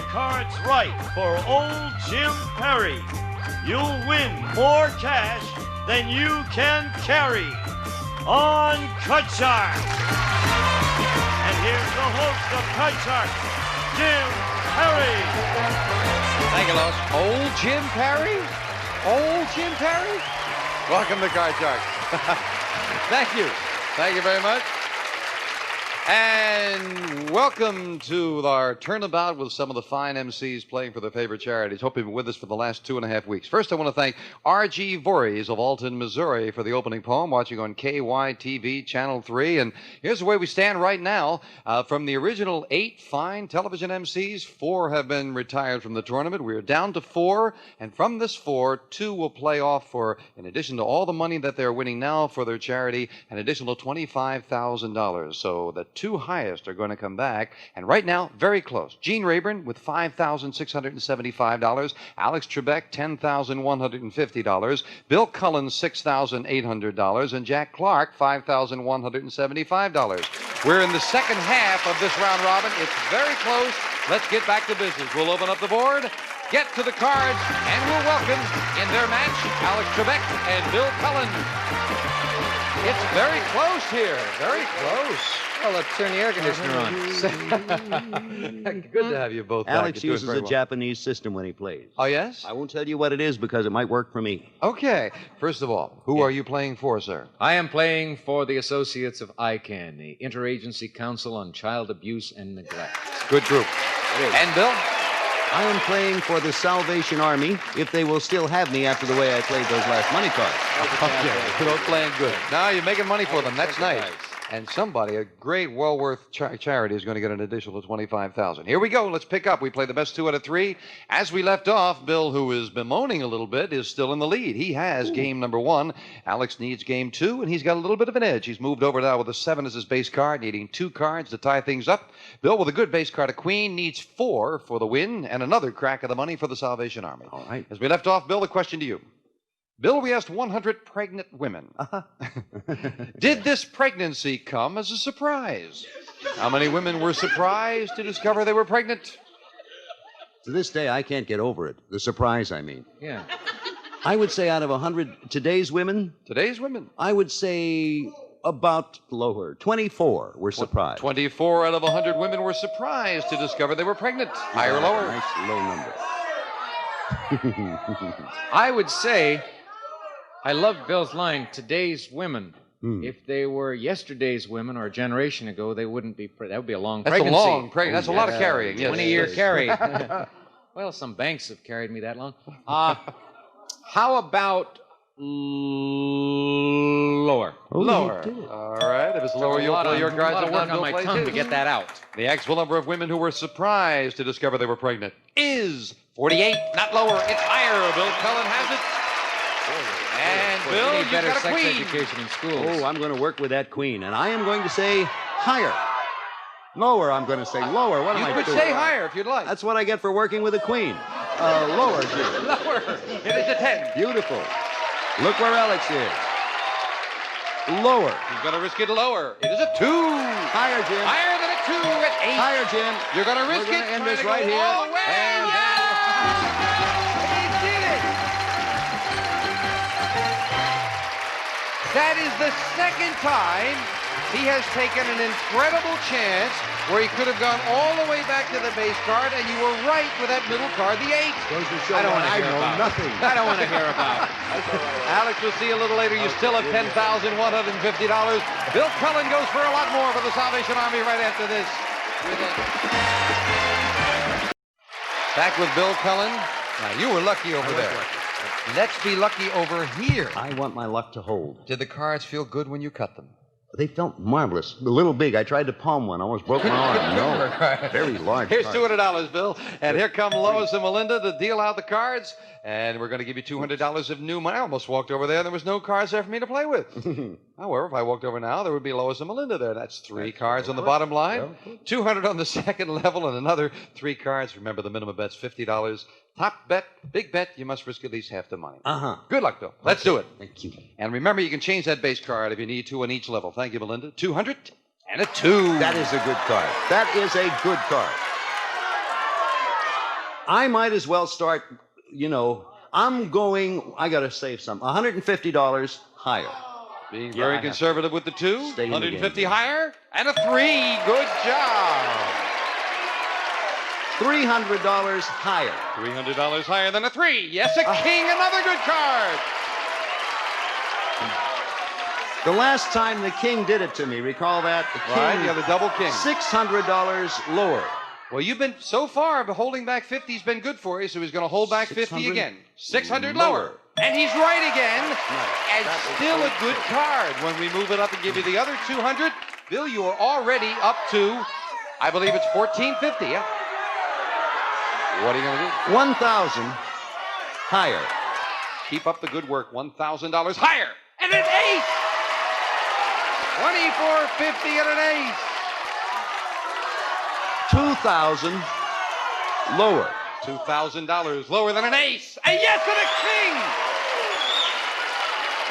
cards right for old Jim Perry, you'll win more cash than you can carry on Cut Shark. And here's the host of Cut Shark, Jim Perry. Thank you, Lois. Old Jim Perry? Old Jim Perry? Welcome to Card Sharks. Thank you. Thank you very much. And welcome to our turnabout with some of the fine MCs playing for their favorite charities. Hope you've been with us for the last 2.5 weeks. First, I want to thank R.G. Voorhees of Alton, Missouri for the opening poem, watching on KYTV Channel 3. And here's the way we stand right now. From the original 8 fine television MCs, 4 have been retired from the tournament. We are down to 4, and from this 4, 2 will play off for, in addition to all the money that they're winning now for their charity, an additional $25,000. So the 2 highest are going to come back. And right now, very close. Gene Rayburn with $5,675. Alex Trebek, $10,150. Bill Cullen, $6,800. And Jack Clark, $5,175. We're in the second half of this round robin. It's very close. Let's get back to business. We'll open up the board, get to the cards, and we'll welcome in their match Alex Trebek and Bill Cullen. It's very close here. Very close. Well, let's turn the air conditioner on. Good to have you both back. Alex uses a Japanese system when he plays. Oh, yes? I won't tell you what it is because it might work for me. Okay. First of all, who are you playing for, sir? I am playing for the Associates of ICANN, the Interagency Council on Child Abuse and Neglect. Good group. And Bill? I am playing for the Salvation Army, if they will still have me after the way I played those last money cards. Okay. You're playing good. Now you're making money for them. That's nice. And somebody, a great, well-worth charity, is going to get an additional $25,000. Here we go. Let's pick up. We play the best 2 out of 3. As we left off, Bill, who is bemoaning a little bit, is still in the lead. He has game number 1. Alex needs game 2, and he's got a little bit of an edge. He's moved over now with a 7 as his base card, needing 2 cards to tie things up. Bill, with a good base card, a queen, needs 4 for the win, and another crack of the money for the Salvation Army. All right. As we left off, Bill, the question to you. Bill, we asked 100 pregnant women. Did this pregnancy come as a surprise? How many women were surprised to discover they were pregnant? To this day, I can't get over it. The surprise, I mean. Yeah. I would say out of 100 today's women, I would say about lower. 24 were surprised. 24 out of 100 women were surprised to discover they were pregnant. Higher or lower? Nice low number. I would say, I love Bill's line, today's women. If they were yesterday's women or a generation ago, they wouldn't be that would be a long pregnancy. That's a long pregnancy. That's a lot of carrying. 20-year carry. Well, some banks have carried me that long. How about lower? Lower. All right. If it's lower, you'll play your cards. A lot of work on my tongue to get that out. The actual number of women who were surprised to discover they were pregnant is 48. Not lower. It's higher. Bill Cullen has it. And Bill, you got a sex queen. Education in schools. Oh, I'm going to work with that queen, and I am going to say higher. Lower, I'm going to say lower. What am I doing? You could say higher if you'd like. That's what I get for working with a queen. Lower, Jim. Lower. It is a 10. Beautiful. Look where Alex is. Lower. He's going to risk it lower. It is a 2. Higher, Jim. Higher than a 2 at 8. Higher, Jim. You're going to risk it. End this right here. All the way. And He did it. That is the second time he has taken an incredible chance where he could have gone all the way back to the base card, and you were right with that middle card, the 8. I don't want to hear about nothing. I don't want to hear about it. Alex, we'll see you a little later. You still have $10,150. Bill Cullen goes for a lot more for the Salvation Army right after this. Back with Bill Cullen. Now, you were lucky over there. Let's be lucky over here. I want my luck to hold. Did the cards feel good when you cut them? They felt marvelous. A little big. I tried to palm one. Almost broke my arm. No. Very large. Here's card. $200, Bill. And here come Lois and Melinda to deal out the cards. And we're going to give you $200 of new money. I almost walked over there. There was no cards there for me to play with. However, if I walked over now, there would be Lois and Melinda there. That's 3 cards on the bottom line. 200 on the second level and another 3 cards. Remember, the minimum bet's $50. Top bet, big bet, you must risk at least half the money. Good luck, Bill. Let's do it. Thank you. And remember, you can change that base card if you need to on each level. Thank you, Melinda. 200 and a 2. That is a good card. That is a good card. I might as well start, I got to save some. $150 higher. Being very conservative with the 2. Stay in the 150 game. higher. And a 3. Good job. $300 higher. $300 higher than a 3. Yes, a king, another good card. The last time the king did it to me, recall that? The king, Right, you have a double king. $600 lower. Well, you've been, so far, holding back 50's been good for you, so he's going to hold back 50 600 again. 600 lower. And he's right again. And still a good card. When we move it up and give you the other 200, Bill, you are already up to, I believe it's $1,450, yeah? What are you going to do? 1,000 higher. Keep up the good work. $1,000 higher. And an ace! $2,450 and an ace. 2,000 lower. $2,000 lower than an ace. A yes and a king!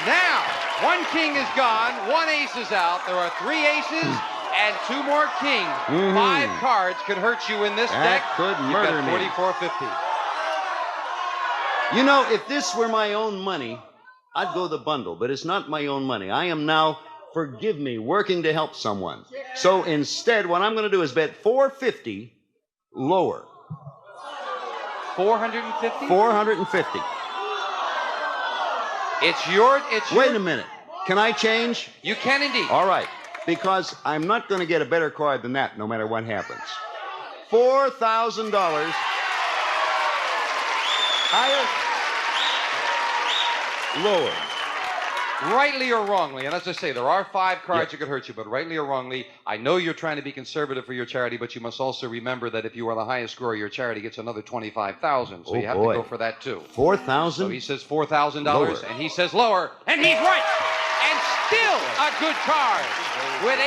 Now, 1 king is gone, 1 ace is out. There are 3 aces and 2 more kings. 5 cards could hurt you in this deck. That could murder You've me. got $4,450. If this were my own money, I'd go the bundle, but it's not my own money. I am now, forgive me, working to help someone. So instead, what I'm going to do is bet $450 lower. 450? 450. It's your. Wait a minute. Can I change? You can indeed. All right. Because I'm not going to get a better card than that no matter what happens. $4,000 higher, lower. Rightly or wrongly, and as I say, there are 5 cards that could hurt you, but rightly or wrongly, I know you're trying to be conservative for your charity, but you must also remember that if you are the highest scorer, your charity gets another $25,000. So you have to go for that too. 4,000. So he says $4,000, and he says lower, and he's right. And still a good card. With $8,450,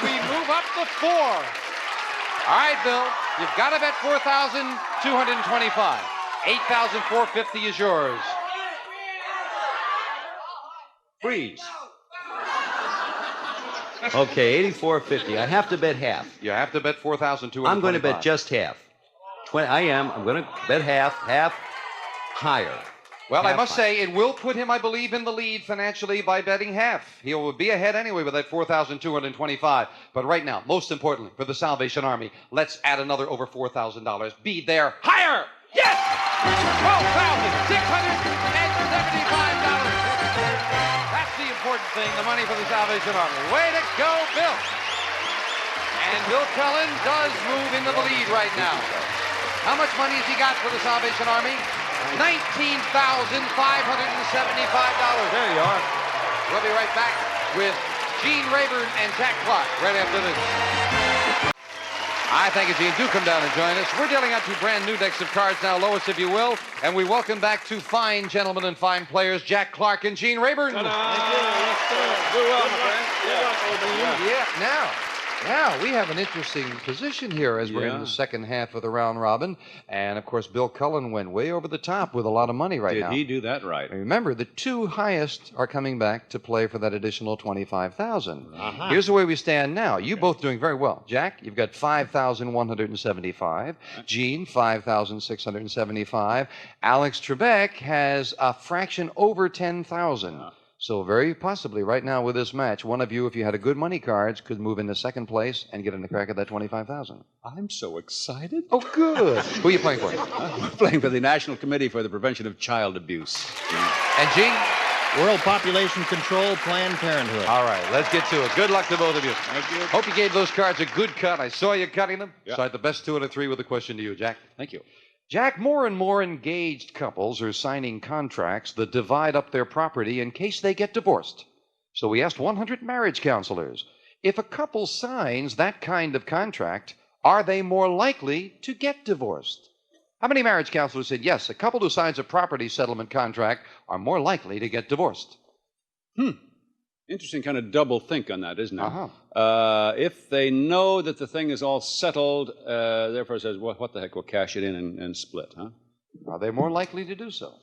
we move up to 4. All right, Bill, you've got to bet $4,225. $8,450 is yours. Freeze. Okay, $8,450. I have to bet half. You have to bet $4,225. I'm going to bet just half. I'm going to bet half higher. Well, I Half must higher. say, it will put him, I believe, in the lead financially by betting half. He'll be ahead anyway with that $4,225. But right now, most importantly, for the Salvation Army, let's add another over $4,000. Be there higher! Yes! $12,675. That's the important thing, the money for the Salvation Army. Way to go, Bill! And Bill Cullen does move into the lead right now. How much money has he got for the Salvation Army? $19,575. There you are. We'll be right back with Gene Rayburn and Jack Clark right after this. Hi, thank you, Gene. Do come down and join us. We're dealing out 2 brand new decks of cards now, Lois, if you will. And we welcome back 2 fine gentlemen and fine players, Jack Clark and Gene Rayburn. Thank you. Yes, sir. Do well, my friend. Now, we have an interesting position here as we're in the second half of the round robin. And, of course, Bill Cullen went way over the top with a lot of money right now. Did he do that right? And remember, the 2 highest are coming back to play for that additional $25,000. Here's the way we stand now. You both doing very well. Jack, you've got $5,175. Gene, $5,675. Alex Trebek has a fraction over $10,000. So very possibly right now with this match, one of you, if you had a good money cards, could move into second place and get in the crack at that $25,000. I'm so excited. Oh, good. Who are you playing for? I'm playing for the National Committee for the Prevention of Child Abuse. And Gene? World Population Control, Planned Parenthood. All right, let's get to it. Good luck to both of you. Thank you. Hope you gave those cards a good cut. I saw you cutting them. Yeah. So I had the best 2 out of 3 with a question to you, Jack. Thank you. Jack, more and more engaged couples are signing contracts that divide up their property in case they get divorced. So we asked 100 marriage counselors, if a couple signs that kind of contract, are they more likely to get divorced? How many marriage counselors said, yes, a couple who signs a property settlement contract are more likely to get divorced? Interesting kind of double think on that, isn't it? Uh-huh. If they know that the thing is all settled, therefore it says, well, what the heck, we'll cash it in and split, huh? Are they more likely to do so?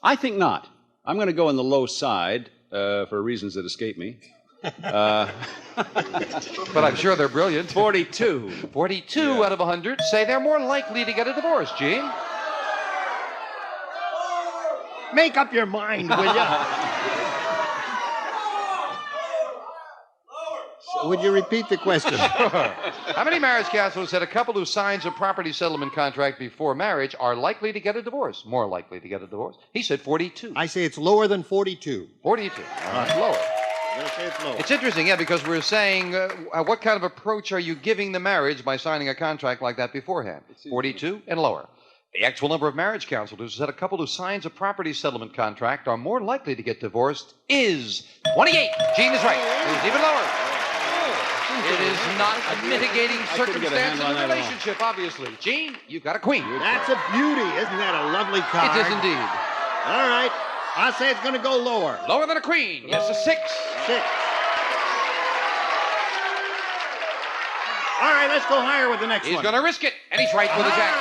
I think not. I'm going to go on the low side for reasons that escape me. But I'm sure they're brilliant. 42. 42 out of 100 say they're more likely to get a divorce, Gene. Make up your mind, will you? So would you repeat the question? How many marriage counselors said a couple who signs a property settlement contract before marriage are likely to get a divorce? More likely to get a divorce. He said 42. I say it's lower than 42. 42. It's lower. I'm going to say it's lower. It's interesting, yeah, because we're saying what kind of approach are you giving the marriage by signing a contract like that beforehand? 42 and lower. The actual number of marriage counselors who said a couple who signs a property settlement contract are more likely to get divorced is 28. Gene is right. It is even lower. It is not a mitigating couldn't get a circumstance handle in on the that at all. relationship, obviously. Gene, you've got a queen. That's a beauty. Isn't that a lovely card? It is indeed. All right. I'll say it's going to go lower. Lower than a queen. Yes, a 6. 6. All right, let's go higher with the next He's one. going to risk it, and he's right with a jack.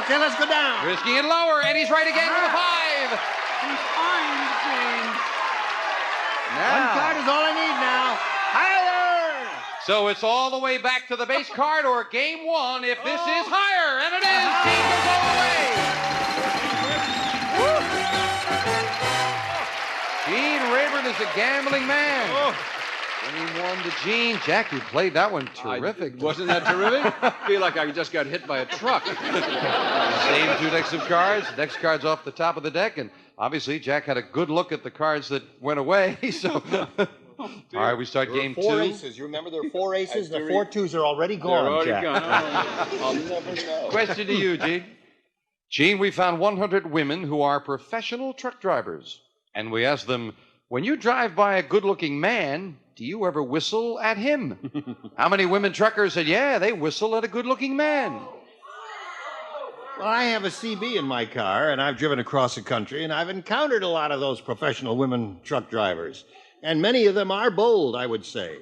Okay, let's go down. Risking it lower, and he's right again with a 5. One card is all I need now. Higher. So it's all the way back to the base card or game 1 if this is higher. And it is. Gene goes all the way. Woo. Gene Rayburn is a gambling man. 21 to Gene. Jack, you played that one terrific. Wasn't that terrific? I feel like I just got hit by a truck. Same 2 decks of cards. Next card's off the top of the deck, and obviously Jack had a good look at the cards that went away. So, all right, we start game 2. 4 aces. You remember there are 4 aces? The 4 twos are already They're gone, already Jack. gone. I'll never know. Question to you, Gene. Gene, we found 100 women who are professional truck drivers, and we asked them, when you drive by a good-looking man, do you ever whistle at him? How many women truckers said, yeah, they whistle at a good-looking man? Well, I have a CB in my car, and I've driven across the country, and I've encountered a lot of those professional women truck drivers. And many of them are bold, I would say.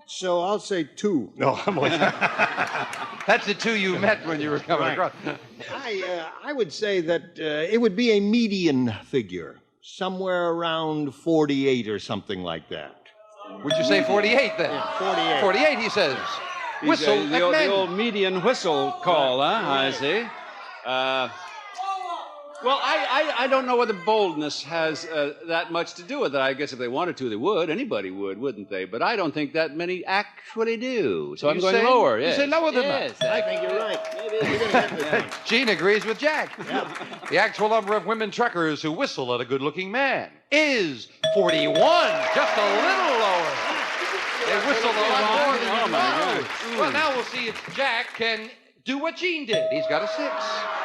So I'll say 2. No, I'm only... That's the 2 you met when you were coming Right. across. I would say that it would be a median figure, somewhere around 48 or something like that. Would you say 48 then? Yeah, 48. 48, he says. Whistle the at old, men. the old median whistle call, huh? I see. Well, I don't know whether boldness has that much to do with it. I guess if they wanted to, they would. Anybody would, wouldn't they? But I don't think that many actually do. So I'm You going say- lower. you Yes. say lower than yes, I think you're right. You're going to get this one. Gene agrees with Jack. The actual number of women truckers who whistle at a good-looking man is 41, just a little lower. They whistle a lot more than Oh, you my know. gosh. Well, now we'll see if Jack can do what Gene did. He's got a 6.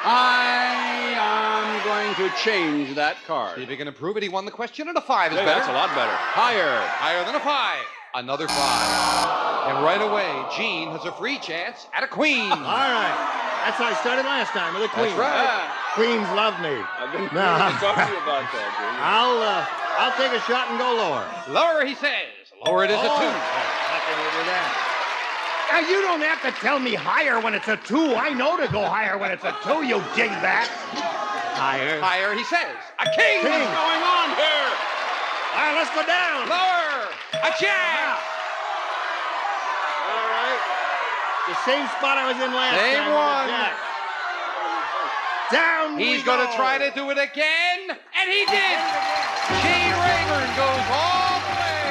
I am going to change that See card. if he can improve it. He won the question, and a 5 is Hey, better. that's a lot better. Higher. Higher than a 5. Another 5. And right away, Gene has a free chance at a queen. All right. That's how I started last time with a queen. That's right. Queens love me. I've been No. meaning to talk to you about that, I'll take a shot and go lower. Lower, he says. Lower it is a 2. How can you do that? Now, you don't have to tell me higher when it's a 2. I know to go higher when it's a 2, you dingbat. Higher. Higher, he says. A king. King. What's going on here? All right, let's go down. Lower. A jack. All right. The same spot I was in last Same time. with the one. jack. Down He's we going to go. try to do it again, and he did. Gene Rayburn goes all the way.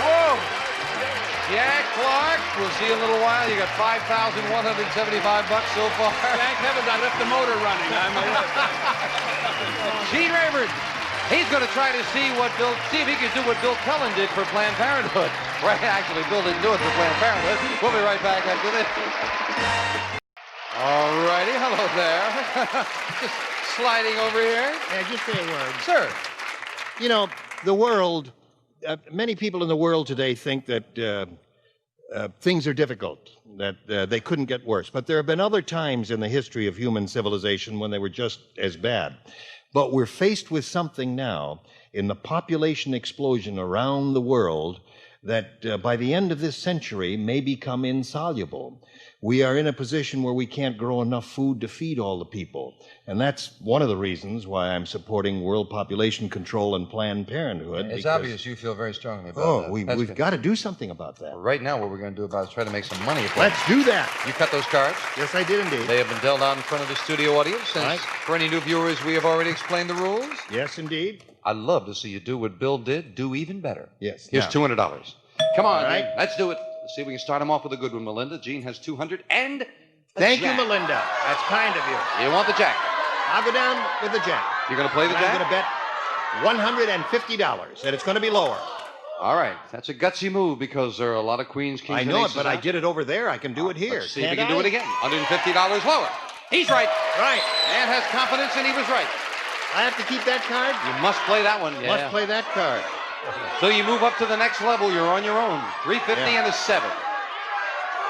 Whoa. Jack Clark, we'll see you in a little while. You got $5,175 so far. Thank heavens I left the motor running. Gene Rayburn. He's going to try to see if he can do what Bill Cullen did for Planned Parenthood. Right, actually, Bill didn't do it for Planned Parenthood. We'll be right back after this. All righty, hello there. Just sliding over here. Yeah, just say a word. Sir. You know, the world, many people in the world today think that things are difficult, that they couldn't get worse. But there have been other times in the history of human civilization when they were just as bad. But we're faced with something now in the population explosion around the world that by the end of this century may become insoluble. we are in a position where we can't grow enough food to feed all the people. And that's one of the reasons why I'm supporting world population control and Planned Parenthood. It's because- obvious you feel very strongly about Oh, that. we've good. got to do something about that. Right now, what we're going to do about is try to make some money. Let's do that. You cut those cards. Yes, I did indeed. They have been dealt out in front of the studio audience. Since Right. for any new viewers, we have already explained the rules. Yes, indeed. I'd love to see you do what Bill did, do even better. Yes. Here's Now- $200. Come on, All right. Gene. Let's do it. Let's see if we can start him off with a good one, Melinda. Gene has 200 and a Thank jack. you, Melinda. That's kind of you. You want the jack. I'll go down with the jack. You're going to play the And jack? I'm going to bet $150, and it's going to be lower. All right. That's a gutsy move because there are a lot of queens, kings, I and know it, aces but I out. did it over there. I can do it here. Let's see if we Can't can do I? it again. $150 lower. He's right. Right. Man has confidence, and he was right. I have to keep that card? You must play that one. Yeah. Must play that card. So you move up to the next level. You're on your own. $350 Yeah. and a 7.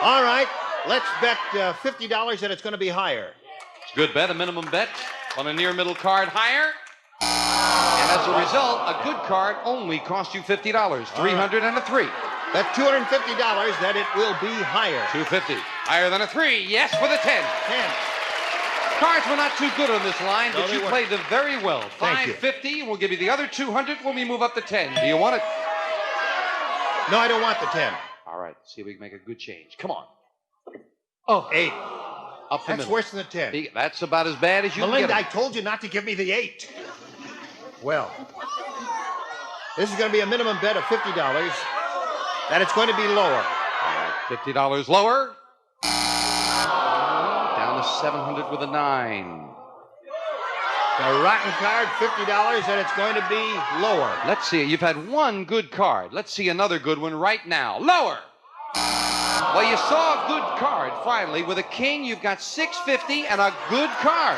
All right. Let's bet $50 that it's going to be higher. It's a good bet, a minimum bet on a near middle card higher. And as a result, a good card only cost you $50. 300 and a 3. Bet $250 that it will be higher. 250. Higher than a 3. Yes, with a 10. 10. Cards were not too good on this line, No, but they you weren't. played them very well. Thank you. $550. We'll give you the other 200 when we move up to 10. Do you want it? No, I don't want the 10. All right. See if we can make a good change. Come on. Oh, 8. Up the That's middle. worse than the 10. That's about as bad as you Melinda, can I get. told you not to give me the 8. Well, this is going to be a minimum bet of $50 that it's going to be lower. $50 lower. Down to 700 with a 9. The rotten card, $50 that it's going to be lower. Let's see. You've had one good card. Let's see another good one right now. Lower. Well, you saw a good card finally. With a king, you've got $650 and a good card.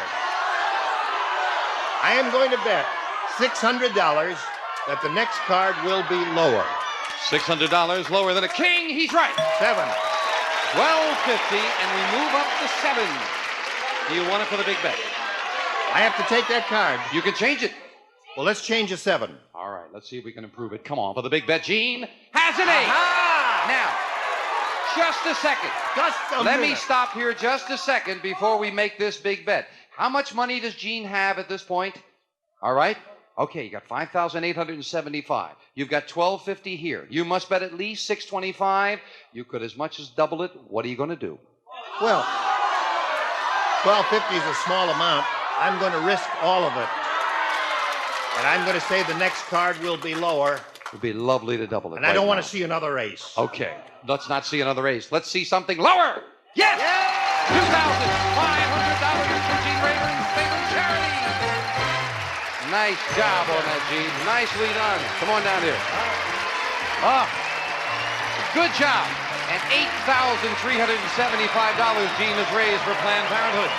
I am going to bet $600 that the next card will be lower. $600 lower than a king. He's right. 7. $12.50, and we move up to 7. Do you want it for the big bet? I have to take that card. You can change it. Well, let's change a 7. All right, let's see if we can improve it. Come on, for the big bet. Gene has an 8. Aha! Now, just a second. Just a Let me minute. stop here just a second before we make this big bet. How much money does Gene have at this point? All right. Okay, you got $5,875. You've got $12.50 here. You must bet at least $625. You could as much as double it. What are you going to do? Well, $12.50 is a small amount. I'm going to risk all of it. And I'm going to say the next card will be lower. It would be lovely to double it. And I don't want to see another ace. Okay, let's not see another ace. Let's see something lower. Yes! $2,500 for Gene Rayburn's favorite charity. Nice job on that, Gene. Nicely done. Come on down here. Oh, good job. And $8,375 Gene has raised for Planned Parenthood.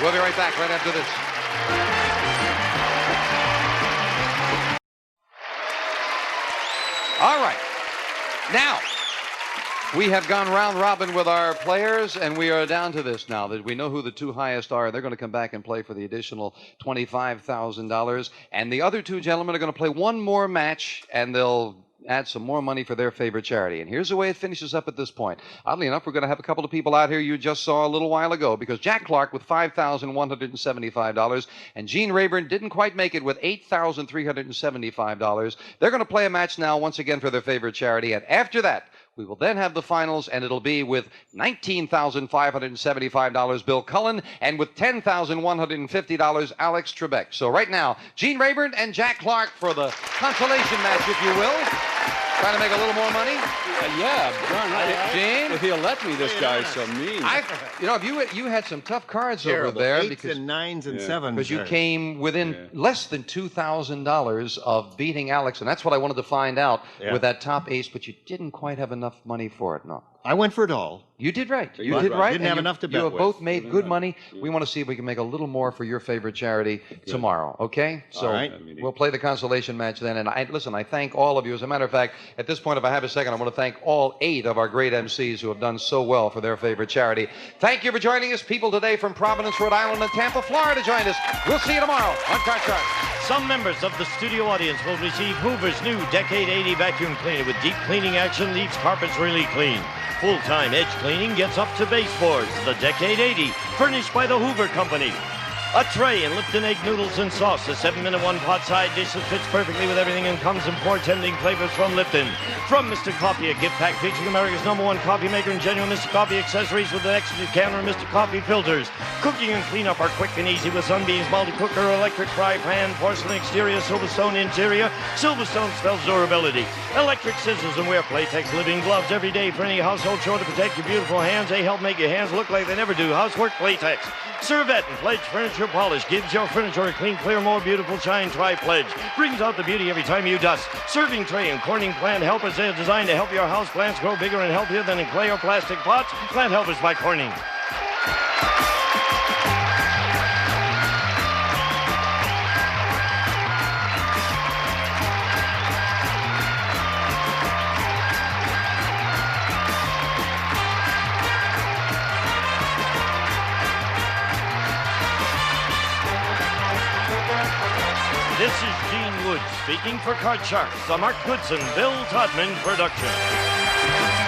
We'll be right back right after this. All right. Now, we have gone round robin with our players, and we are down to this now that we know who the two highest are. They're going to come back and play for the additional $25,000. And the other two gentlemen are going to play one more match, and they'll add some more money for their favorite charity. And here's the way it finishes up at this point. Oddly enough, we're going to have a couple of people out here you just saw a little while ago, because Jack Clark with $5,175 and Gene Rayburn didn't quite make it with $8,375. They're going to play a match now once again for their favorite charity. And after that, we will then have the finals, and it'll be with $19,575 Bill Cullen and with $10,150 Alex Trebek. So right now, Gene Rayburn and Jack Clark for the consolation match, if you will. Trying to make a little more money. Yeah, darn right. Gene? If he'll let me, this guy's so mean. If you had some tough cards over Terrible. there 8s because and 9s and Yeah. 7s. because you are- came within less than $2,000 of beating Alex, and that's what I wanted to find out Yeah. with that top ace, but you didn't quite have enough money for it, no. I went for it all. You did right. You But did right. didn't and have you- enough to You bet have with. both made good money. We want to see if we can make a little more for your favorite charity tomorrow, okay? So All right. we'll play the consolation match then. And I thank all of you. As a matter of fact, at this point, if I have a second, I want to thank all 8 of our great MCs who have done so well for their favorite charity. Thank you for joining us. People today from Providence, Rhode Island, and Tampa, Florida joined us. We'll see you tomorrow on Card Shark. Some members of the studio audience will receive Hoover's new Decade 80 vacuum cleaner with deep cleaning action, leaves carpets really clean. full-time edge cleaning gets up to baseboards, the Decade 80, furnished by the Hoover Company. A tray and Lipton egg noodles and sauce. The 7-minute one-pot side dish that fits perfectly with everything and comes in 4 tempting flavors from Lipton. From Mr. Coffee, a gift pack featuring America's #1 coffee maker and genuine Mr. Coffee accessories with an extra decanter and Mr. Coffee filters. Cooking and cleanup are quick and easy with Sunbeam's multi-cooker, electric fry pan, porcelain exterior, Silverstone interior. Silverstone spells durability. Electric scissors and wear Playtex living gloves every day for any household chore to protect your beautiful hands. They help make your hands look like they never do. Housework Playtex. Servette and Pledge Furniture Polish gives your furniture a clean, clear, more beautiful shine. Try Pledge. Brings out the beauty every time you dust. Serving tray and Corning Plant Helpers. They are designed to help your house plants grow bigger and healthier than in clay or plastic pots. Plant Helpers by Corning. This is Gene Wood speaking for Card Sharks, a Mark Goodson, Bill Todman production.